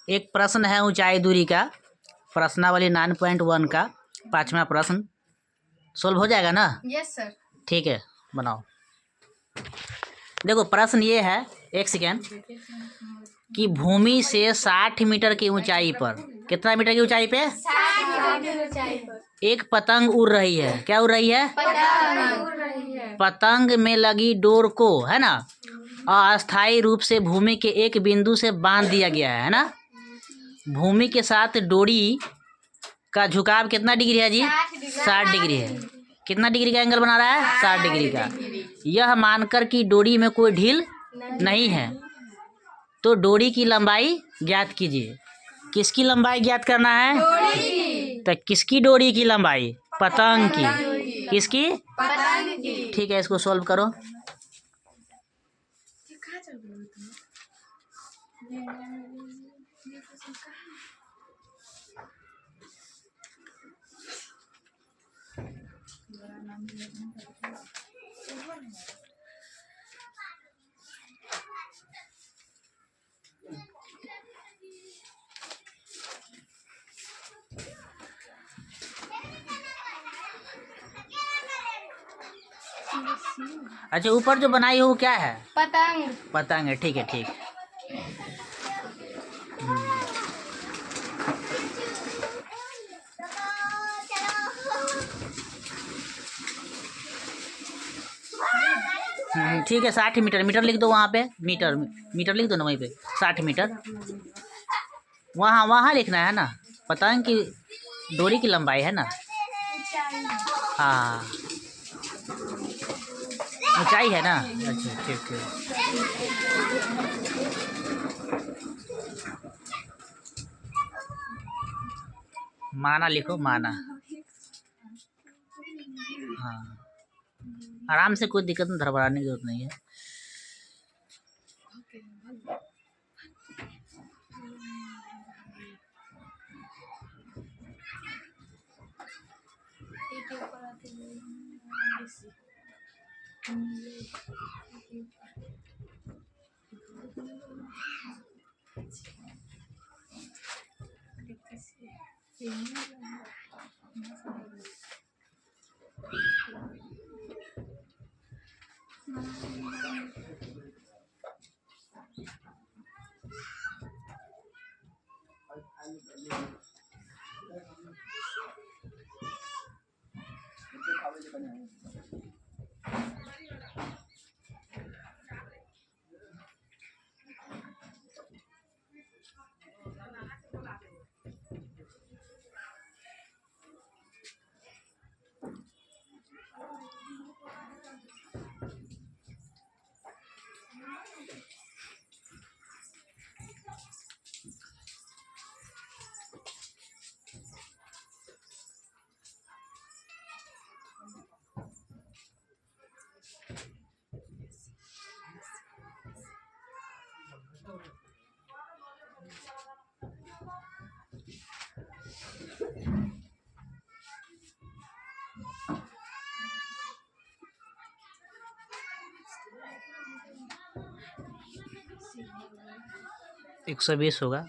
एक प्रश्न है ऊंचाई दूरी का, प्रश्नावली 9.1 का 5वां प्रश्न। सोल्व हो जाएगा ना? Yes sir. ठीक है, बनाओ। देखो प्रश्न ये है, एक सेकेंड, कि भूमि से 60 मीटर की ऊंचाई पर, कितना मीटर की ऊंचाई पे? 60 मीटर ऊंचाई पर एक पतंग उड़ रही है। क्या उड़ रही है? पतंग उड़ रही है। पतंग में लगी डोर को, है ना, अस्थायी रूप से भूमि के एक बिंदु से बांध दिया गया है ना। भूमि के साथ डोरी का झुकाव कितना डिग्री है जी? 60 डिग्री है। कितना डिग्री का एंगल बना रहा है? 60 डिग्री का। यह मानकर कि डोरी में कोई ढील नहीं है, तो डोरी की लंबाई ज्ञात कीजिए। किसकी लंबाई ज्ञात करना है? तो किसकी डोरी की लंबाई? पतंग की। किसकी? पतंग की। ठीक है, इसको सॉल्व करो। अच्छा, ऊपर जो बनाई हो वो क्या है? पतंग। पतंग है। ठीक है, ठीक। ठीक है, 60 मीटर। मीटर लिख दो वहाँ पे, मीटर मीटर लिख दो ना वहीं पे, 60 मीटर। वहाँ वहाँ लिखना है ना, पतंग की डोरी की लंबाई है ना। हाँ, ऊंचाई है ना। अच्छा, ठीक है। माना लिखो, माना। हाँ, आराम से, कोई दिक्कत नहीं, धड़बड़ाने की जरूरत नहीं है। एक 120 होगा।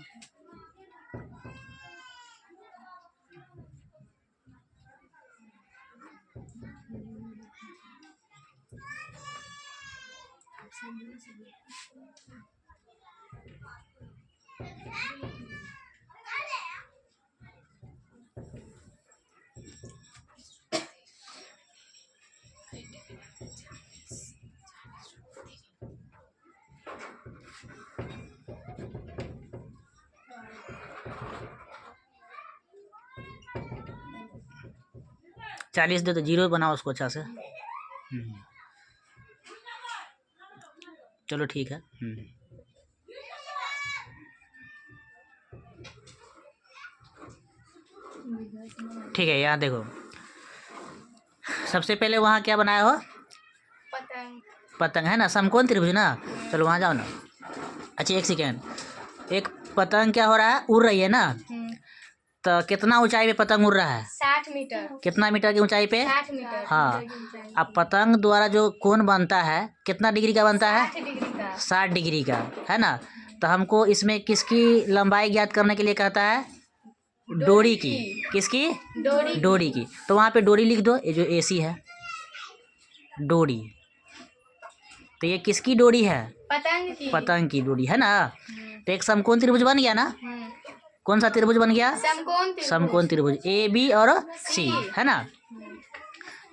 चालीस दे तो जीरो बनाओ उसको अच्छा से। चलो ठीक है। ठीक है, यहाँ देखो, सबसे पहले वहाँ क्या बनाया हो? पतंग। पतंग है ना, समकोण त्रिभुज ना। चलो वहाँ जाओ ना। अच्छा, एक सेकेंड, एक पतंग क्या हो रहा है? उड़ रही है ना। तो कितना ऊंचाई पे पतंग उड़ रहा है? 60 मीटर। कितना मीटर की ऊंचाई पे? 60 मीटर। हाँ, अब पतंग द्वारा जो कोण बनता है कितना डिग्री का बनता है? 60 डिग्री का। 60 डिग्री का, है ना। तो हमको इसमें किसकी लंबाई ज्ञात करने के लिए कहता है? डोरी की। किसकी? डोरी की। तो वहाँ पे डोरी लिख दो, ये जो AC है डोरी, तो ये किसकी डोरी है? पतंग की। पतंग की डोरी है ना। तो एक समकोण त्रिभुज बन गया ना। कौन सा त्रिभुज बन गया? समकोण त्रिभुज AB और C, है ना।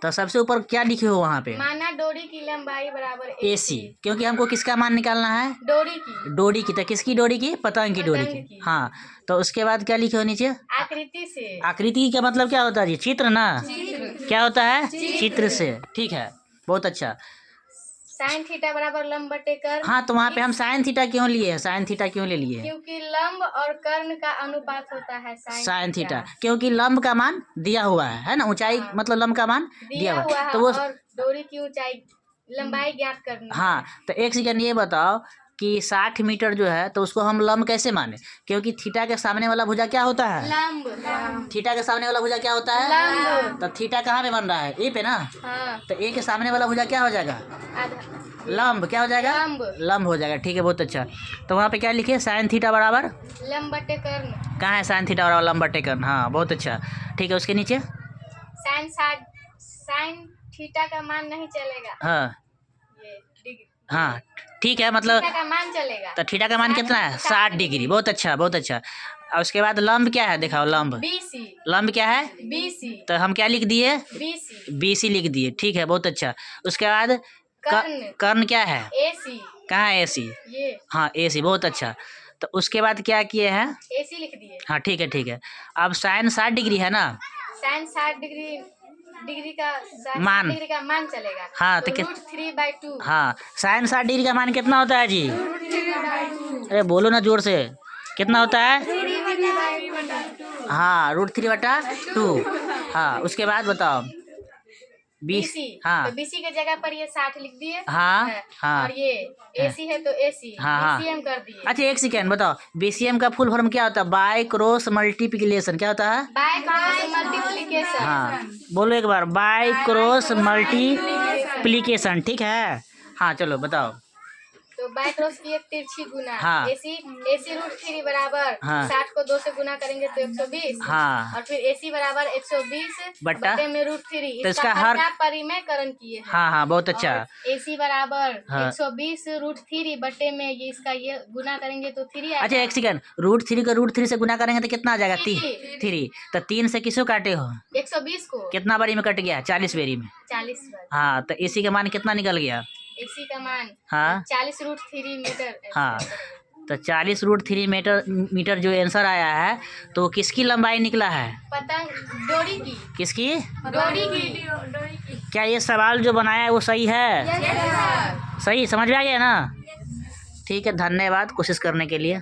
तो सबसे ऊपर क्या लिखे हो वहाँ पे? माना डोरी की लंबाई बराबर AC, क्योंकि हमको किसका मान निकालना है? डोरी की। तो किसकी डोरी की? पतंग की डोरी की। हाँ, तो उसके बाद क्या लिखे हो नीचे? आकृति से। आकृति का मतलब क्या होता है जी? चित्र ना। क्या होता है? चित्र से। ठीक है, बहुत अच्छा। साइन थीटा बराबर लंब बटे कर्ण। हाँ, तो वहाँ पे हम साइन थीटा क्यों लिए हैं? साइन थीटा क्यों ले लिए? क्योंकि लंब और कर्ण का अनुपात होता है साइन थीटा, क्योंकि लंब का मान दिया हुआ है ना। ऊंचाई मतलब लंब का मान दिया हुआ है, तो वो और डोरी की ऊंचाई लंबाई ज्ञात करनी। हाँ, तो एक सेकंड ये बताओ कि 60 मीटर जो है तो उसको हम लंब कैसे माने? क्योंकि थीटा के सामने वाला भुजा क्या होता है? लंब। थीटा के सामने वाला भुजा क्या होता है? लंब। तो थीटा कहाँ पे बन रहा है? ए पे ना। हाँ। तो ए के सामने वाला भुजा क्या हो जाएगा? लंब। क्या हो जाएगा? लंब हो जाएगा। ठीक है, बहुत अच्छा। तो वहाँ पे क्या लिखे? साइन थीटा बराबर लंब बटे कर्ण। कहाँ है? साइन थीटा बराबर लंब बटे कर्ण। हाँ, बहुत अच्छा। ठीक है, उसके नीचे साइन थीटा का मान नहीं चलेगा। हाँ ये डिग्री। हाँ, ठीक है, मतलब थीटा का मान चलेगा। तो थीटा का मान कितना है? 60 डिग्री। बहुत अच्छा, बहुत अच्छा। और उसके बाद लंब क्या है? दिखाओ लंब। BC। लंब क्या है? BC। तो हम क्या लिख दिए? BC लिख दिए। ठीक है, बहुत अच्छा। उसके बाद कर्ण। कर्ण क्या है? AC। कहाँ है AC? ये। हाँ, AC, बहुत अच्छा। तो उसके बाद क्या किए हैं? AC लिख दिए। हाँ, ठीक है, ठीक है। अब साइन 60 डिग्री है ना। साइन 60 डिग्री का मान। डिग्री का मान चलेगा। हाँ, तो √3/2। हाँ, साइन 60 डिग्री का मान कितना होता है जी? अरे बोलो ना जोर से, कितना होता है? हाँ, √3/2। हाँ, उसके बाद बताओ। BC। हाँ, तो BC के जगह पर ये 60 लिख दिए। हाँ हाँ, और ये AC है तो AC। हाँ, BCM कर दिए। अच्छा, एक सेकेंड बताओ, BCM का फुल फॉर्म क्या होता है? By cross multiplication. क्या होता है? By cross multiplication. हाँ, बोलो एक बार, बाय क्रॉस मल्टीप्लिकेशन। ठीक है, हाँ, चलो बताओ। तो बाय क्रॉस की एक तिरछी गुना। हाँ। AC √3 बराबर। हाँ। 60 को 2 से गुना करेंगे तो 120। हाँ। और फिर AC बराबर 120 बट्टा में √3। तो इसका हर परिमेयकरण किए हैं। हाँ हाँ, बहुत अच्छा। AC बराबर हाँ। 120 √3 बटे में ये इसका ये गुना करेंगे तो 3 आएगा। अच्छा, एक सेकंड, √3 को √3 से गुना करेंगे तो कितना आ जाएगा? 3। तो 3 से किसको काटे हो? 120 को। कितना बारी में कट गया? 40 बेरी में। 40 बार। हाँ, तो AC का मान कितना निकल गया? AC का मान हाँ 40 √3 मीटर। हाँ, तो 40 √3 मीटर जो आंसर आया है तो किसकी लंबाई निकला है? पतंग डोरी की। किसकी? डोरी की। क्या ये सवाल जो बनाया है वो सही है? Yes sir. सही समझ में आ गया ना? ठीक है, धन्यवाद कोशिश करने के लिए।